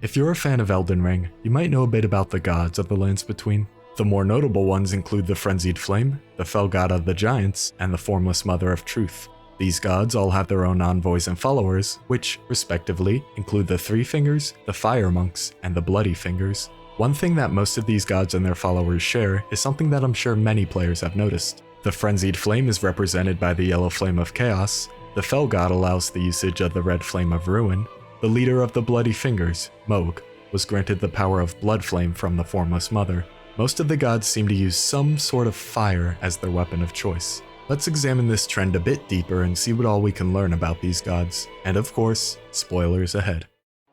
If you're a fan of Elden Ring, you might know a bit about the gods of the Lands Between. The more notable ones include the Frenzied Flame, the Fell God of the Giants, and the Formless Mother of Truth. These gods all have their own envoys and followers, which, respectively, include the Three Fingers, the Fire Monks, and the Bloody Fingers. One thing that most of these gods and their followers share is something that I'm sure many players have noticed. The Frenzied Flame is represented by the Yellow Flame of Chaos, the Fell God allows the usage of the Red Flame of Ruin, the leader of the Bloody Fingers, Mohg, was granted the power of Bloodflame from the Formless Mother. Most of the gods seem to use some sort of fire as their weapon of choice. Let's examine this trend a bit deeper and see what all we can learn about these gods, and of course, spoilers ahead.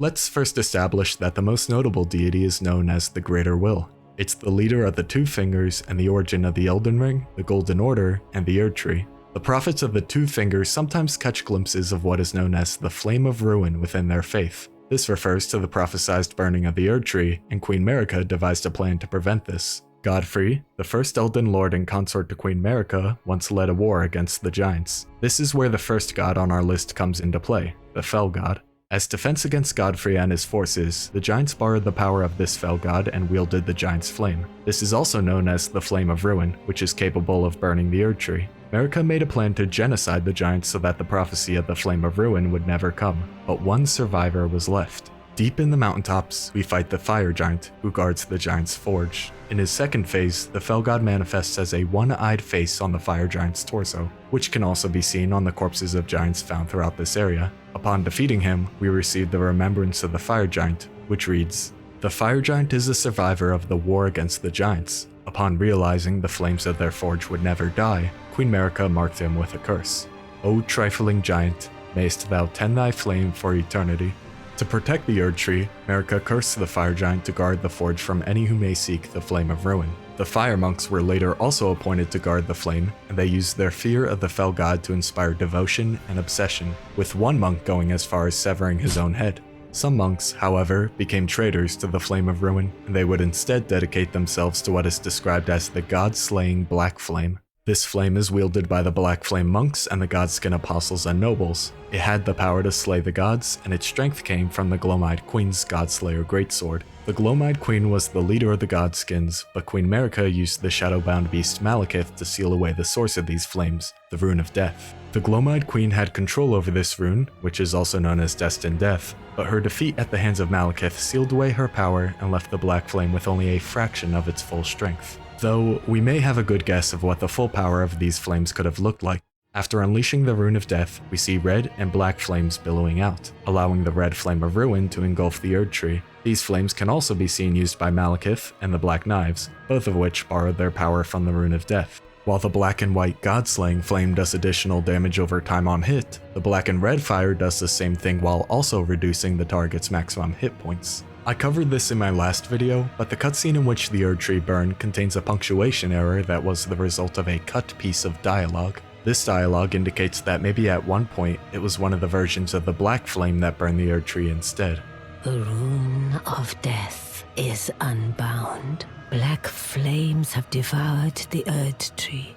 Let's first establish that the most notable deity is known as the Greater Will. It's the leader of the Two Fingers and the origin of the Elden Ring, the Golden Order, and the Erd Tree. The prophets of the Two Fingers sometimes catch glimpses of what is known as the Flame of Ruin within their faith. This refers to the prophesized burning of the Erd Tree, and Queen Marika devised a plan to prevent this. Godfrey, the first Elden Lord and consort to Queen Marika, once led a war against the Giants. This is where the first god on our list comes into play, the Fell God. As defense against Godfrey and his forces, the Giants borrowed the power of this Fell God and wielded the Giant's Flame. This is also known as the Flame of Ruin, which is capable of burning the Erd Tree. Marika made a plan to genocide the Giants so that the prophecy of the Flame of Ruin would never come, but one survivor was left. Deep in the mountaintops, we fight the Fire Giant, who guards the Giant's forge. In his second phase, the Fell God manifests as a one-eyed face on the Fire Giant's torso, which can also be seen on the corpses of giants found throughout this area. Upon defeating him, we receive the Remembrance of the Fire Giant, which reads, "The Fire Giant is a survivor of the war against the Giants. Upon realizing the flames of their forge would never die, Queen Marika marked him with a curse. O trifling giant, mayst thou tend thy flame for eternity." To protect the Erd Tree, Marika cursed the Fire Giant to guard the forge from any who may seek the Flame of Ruin. The Fire Monks were later also appointed to guard the flame, and they used their fear of the Fell God to inspire devotion and obsession, with one monk going as far as severing his own head. Some monks, however, became traitors to the Flame of Ruin, and they would instead dedicate themselves to what is described as the god-slaying Black Flame. This flame is wielded by the Black Flame monks and the Godskin apostles and nobles. It had the power to slay the gods, and its strength came from the Gloam-eyed Queen's Godslayer Greatsword. The Gloam-eyed Queen was the leader of the Godskins, but Queen Marika used the shadow-bound beast Malekith to seal away the source of these flames, the Rune of Death. The Gloam-eyed Queen had control over this rune, which is also known as Destined Death, but her defeat at the hands of Malekith sealed away her power and left the Black Flame with only a fraction of its full strength. Though, we may have a good guess of what the full power of these flames could have looked like. After unleashing the Rune of Death, we see red and black flames billowing out, allowing the red Flame of Ruin to engulf the Erd Tree. These flames can also be seen used by Malekith and the Black Knives, both of which borrowed their power from the Rune of Death. While the black and white God-slaying flame does additional damage over time on hit, the black and red fire does the same thing while also reducing the target's maximum hit points. I covered this in my last video, but the cutscene in which the Erd Tree burned contains a punctuation error that was the result of a cut piece of dialogue. This dialogue indicates that maybe at one point it was one of the versions of the Black Flame that burned the Erd Tree instead. The Rune of Death is unbound. Black flames have devoured the Erd Tree,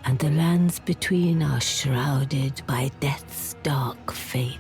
and the lands between are shrouded by death's dark fate.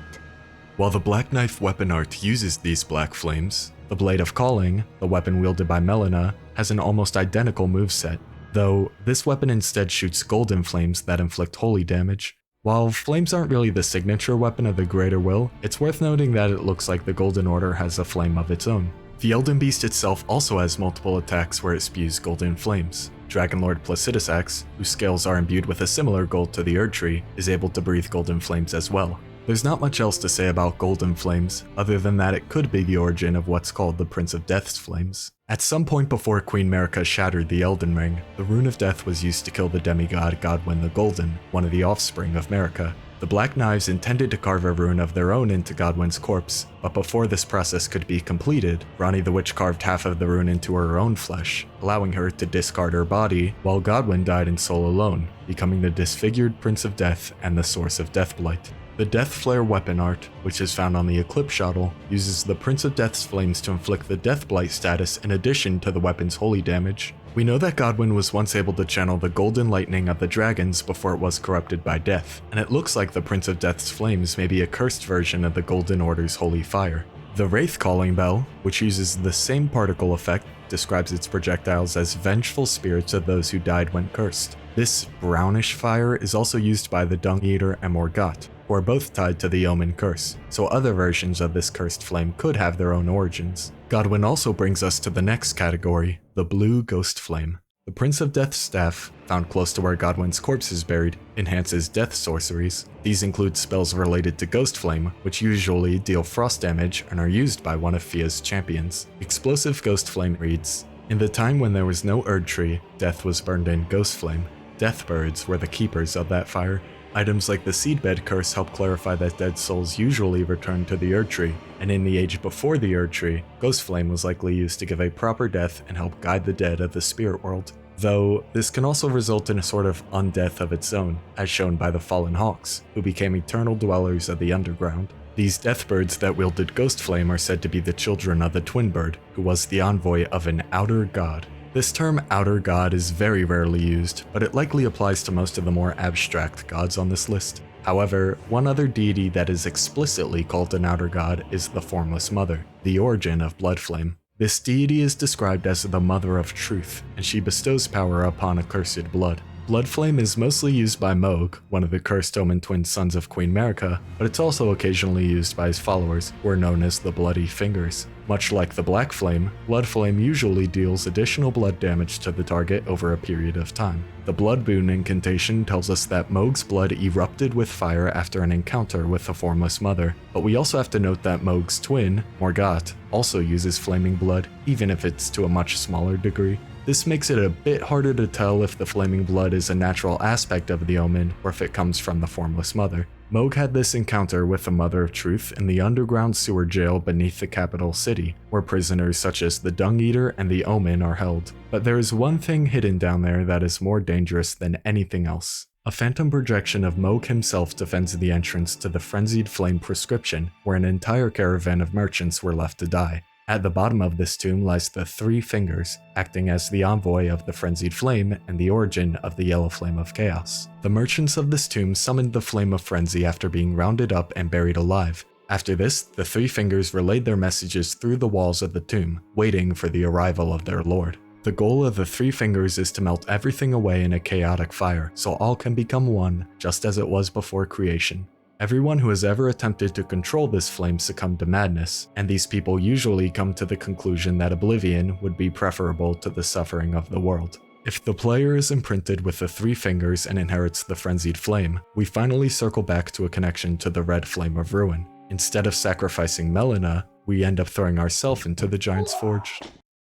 While the Black Knife weapon art uses these black flames, the Blade of Calling, the weapon wielded by Melina, has an almost identical moveset, though this weapon instead shoots golden flames that inflict holy damage. While flames aren't really the signature weapon of the Greater Will, it's worth noting that it looks like the Golden Order has a flame of its own. The Elden Beast itself also has multiple attacks where it spews golden flames. Dragonlord Placidusax, whose scales are imbued with a similar gold to the Erd Tree, is able to breathe golden flames as well. There's not much else to say about golden flames, other than that it could be the origin of what's called the Prince of Death's flames. At some point before Queen Marika shattered the Elden Ring, the Rune of Death was used to kill the demigod Godwyn the Golden, one of the offspring of Marika. The Black Knives intended to carve a rune of their own into Godwyn's corpse, but before this process could be completed, Ranni the Witch carved half of the rune into her own flesh, allowing her to discard her body, while Godwyn died in soul alone, becoming the disfigured Prince of Death and the source of Deathblight. The Death Flare weapon art, which is found on the Eclipse Shuttle, uses the Prince of Death's flames to inflict the Deathblight status in addition to the weapon's holy damage. We know that Godwyn was once able to channel the golden lightning of the dragons before it was corrupted by death, and it looks like the Prince of Death's flames may be a cursed version of the Golden Order's holy fire. The Wraith Calling Bell, which uses the same particle effect, describes its projectiles as vengeful spirits of those who died when cursed. This brownish fire is also used by the Dung Eater and Morgott, who are both tied to the Omen curse, so other versions of this cursed flame could have their own origins. Godwin also brings us to the next category, the Blue Ghostflame. The Prince of Death's staff, found close to where Godwin's corpse is buried, enhances death sorceries. These include spells related to Ghostflame, which usually deal frost damage and are used by one of Fia's champions. Explosive Ghostflame reads, "In the time when there was no Erd Tree, death was burned in Ghostflame. Deathbirds were the keepers of that fire. Items like the Seedbed Curse help clarify that dead souls usually return to the Erd Tree, and in the age before the Erd Tree, Ghostflame was likely used to give a proper death and help guide the dead of the spirit world. Though, this can also result in a sort of undeath of its own, as shown by the Fallen Hawks, who became eternal dwellers of the underground. These deathbirds that wielded Ghostflame are said to be the children of the Twin Bird, who was the envoy of an outer god. This term outer god is very rarely used, but it likely applies to most of the more abstract gods on this list. However, one other deity that is explicitly called an outer god is the Formless Mother, the origin of Bloodflame. This deity is described as the Mother of Truth, and she bestows power upon accursed blood. Bloodflame is mostly used by Mohg, one of the cursed Omen twin sons of Queen Marika, but it's also occasionally used by his followers, who are known as the Bloody Fingers. Much like the Black Flame, Bloodflame usually deals additional blood damage to the target over a period of time. The Blood Boon incantation tells us that Mohg's blood erupted with fire after an encounter with the Formless Mother, but we also have to note that Mohg's twin, Morgott, also uses flaming blood, even if it's to a much smaller degree. This makes it a bit harder to tell if the flaming blood is a natural aspect of the Omen or if it comes from the Formless Mother. Mohg had this encounter with the Mother of Truth in the underground sewer jail beneath the capital city, where prisoners such as the Dung Eater and the Omen are held. But there is one thing hidden down there that is more dangerous than anything else. A phantom projection of Mohg himself defends the entrance to the Frenzied Flame prescription, where an entire caravan of merchants were left to die. At the bottom of this tomb lies the Three Fingers, acting as the envoy of the Frenzied Flame and the origin of the Yellow Flame of Chaos. The merchants of this tomb summoned the Flame of Frenzy after being rounded up and buried alive. After this, the Three Fingers relayed their messages through the walls of the tomb, waiting for the arrival of their lord. The goal of the Three Fingers is to melt everything away in a chaotic fire, so all can become one, just as it was before creation. Everyone who has ever attempted to control this flame succumbed to madness, and these people usually come to the conclusion that oblivion would be preferable to the suffering of the world. If the player is imprinted with the Three Fingers and inherits the Frenzied Flame, we finally circle back to a connection to the Red Flame of Ruin. Instead of sacrificing Melina, we end up throwing ourselves into the Giant's Forge.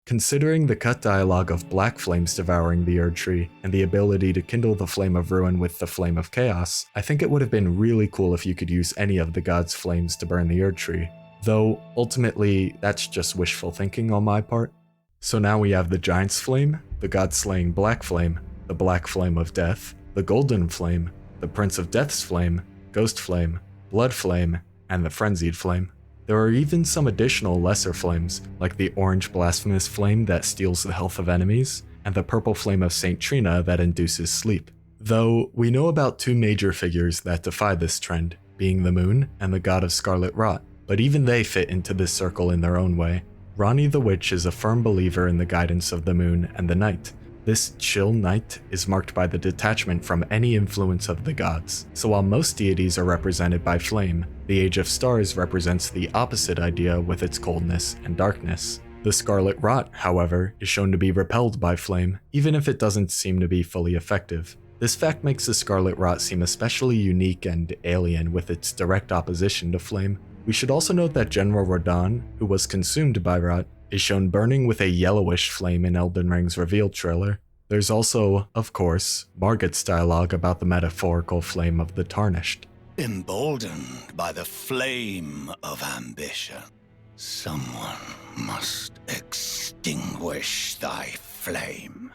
Considering the cut dialogue of Black Flames devouring the Erd Tree, and the ability to kindle the Flame of Ruin with the Flame of Chaos, I think it would have been really cool if you could use any of the gods' flames to burn the Erd Tree. Though, ultimately, that's just wishful thinking on my part. So now we have the Giant's Flame, the God-slaying Black Flame, the Black Flame of Death, the Golden Flame, the Prince of Death's Flame, Ghostflame, Bloodflame, and the Frenzied Flame. There are even some additional lesser flames, like the Orange Blasphemous Flame that steals the health of enemies, and the Purple Flame of St. Trina that induces sleep. Though, we know about two major figures that defy this trend, being the Moon and the God of Scarlet Rot, but even they fit into this circle in their own way. Ranni the Witch is a firm believer in the guidance of the Moon and the Night. This chill night is marked by the detachment from any influence of the gods. So while most deities are represented by flame, the Age of Stars represents the opposite idea with its coldness and darkness. The Scarlet Rot, however, is shown to be repelled by flame, even if it doesn't seem to be fully effective. This fact makes the Scarlet Rot seem especially unique and alien with its direct opposition to flame. We should also note that General Radahn, who was consumed by Rot, is shown burning with a yellowish flame in Elden Ring's reveal trailer. There's also, of course, Margit's dialogue about the metaphorical flame of the Tarnished. Emboldened by the flame of ambition, someone must extinguish thy flame.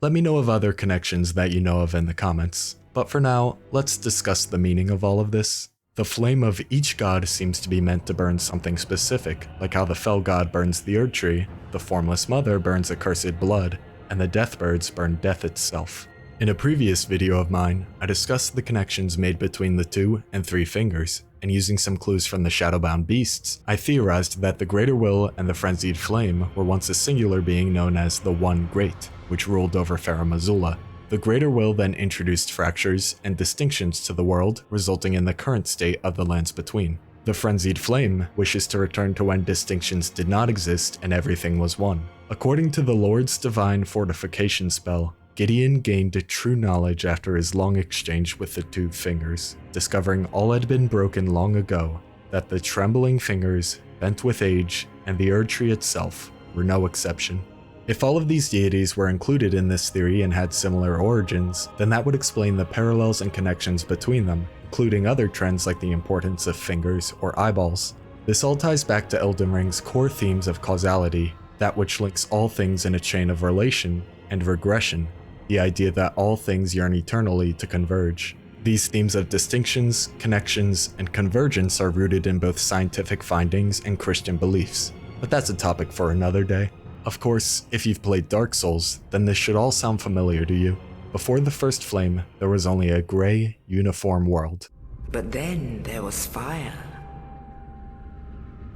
Let me know of other connections that you know of in the comments, but for now, let's discuss the meaning of all of this. The flame of each god seems to be meant to burn something specific, like how the Fell God burns the Erd Tree, the Formless Mother burns accursed blood, and the Deathbirds burn death itself. In a previous video of mine, I discussed the connections made between the 2 and 3 fingers, and using some clues from the Shadowbound beasts, I theorized that the Greater Will and the Frenzied Flame were once a singular being known as the One Great, which ruled over Farum Azula. The Greater Will then introduced fractures and distinctions to the world, resulting in the current state of the lands between. The Frenzied Flame wishes to return to when distinctions did not exist and everything was one. According to the Lord's Divine Fortification spell, Gideon gained true knowledge after his long exchange with the 2 fingers, discovering all had been broken long ago, that the trembling fingers, bent with age, and the Erd Tree itself were no exception. If all of these deities were included in this theory and had similar origins, then that would explain the parallels and connections between them, including other trends like the importance of fingers or eyeballs. This all ties back to Elden Ring's core themes of causality, that which links all things in a chain of relation, and regression, the idea that all things yearn eternally to converge. These themes of distinctions, connections, and convergence are rooted in both scientific findings and Christian beliefs, but that's a topic for another day. Of course, if you've played Dark Souls, then this should all sound familiar to you. Before the first flame, there was only a gray, uniform world. But then there was fire.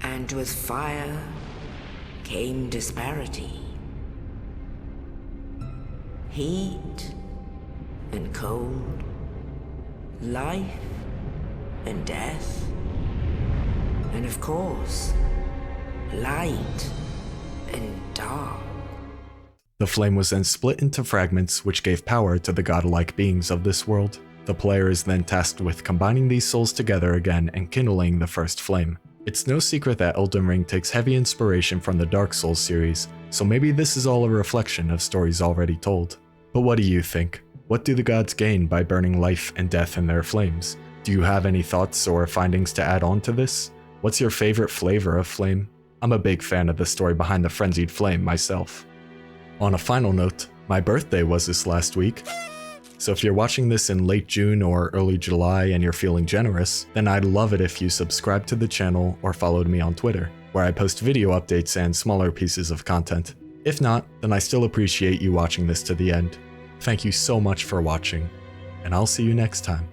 And with fire came disparity. Heat and cold, life and death, and of course, light and dark. The flame was then split into fragments which gave power to the godlike beings of this world. The player is then tasked with combining these souls together again and kindling the first flame. It's no secret that Elden Ring takes heavy inspiration from the Dark Souls series, so maybe this is all a reflection of stories already told. But what do you think? What do the gods gain by burning life and death in their flames? Do you have any thoughts or findings to add on to this? What's your favorite flavor of flame? I'm a big fan of the story behind the Frenzied Flame myself. On a final note, my birthday was this last week, so if you're watching this in late June or early July and you're feeling generous, then I'd love it if you subscribed to the channel or followed me on Twitter, where I post video updates and smaller pieces of content. If not, then I still appreciate you watching this to the end. Thank you so much for watching, and I'll see you next time.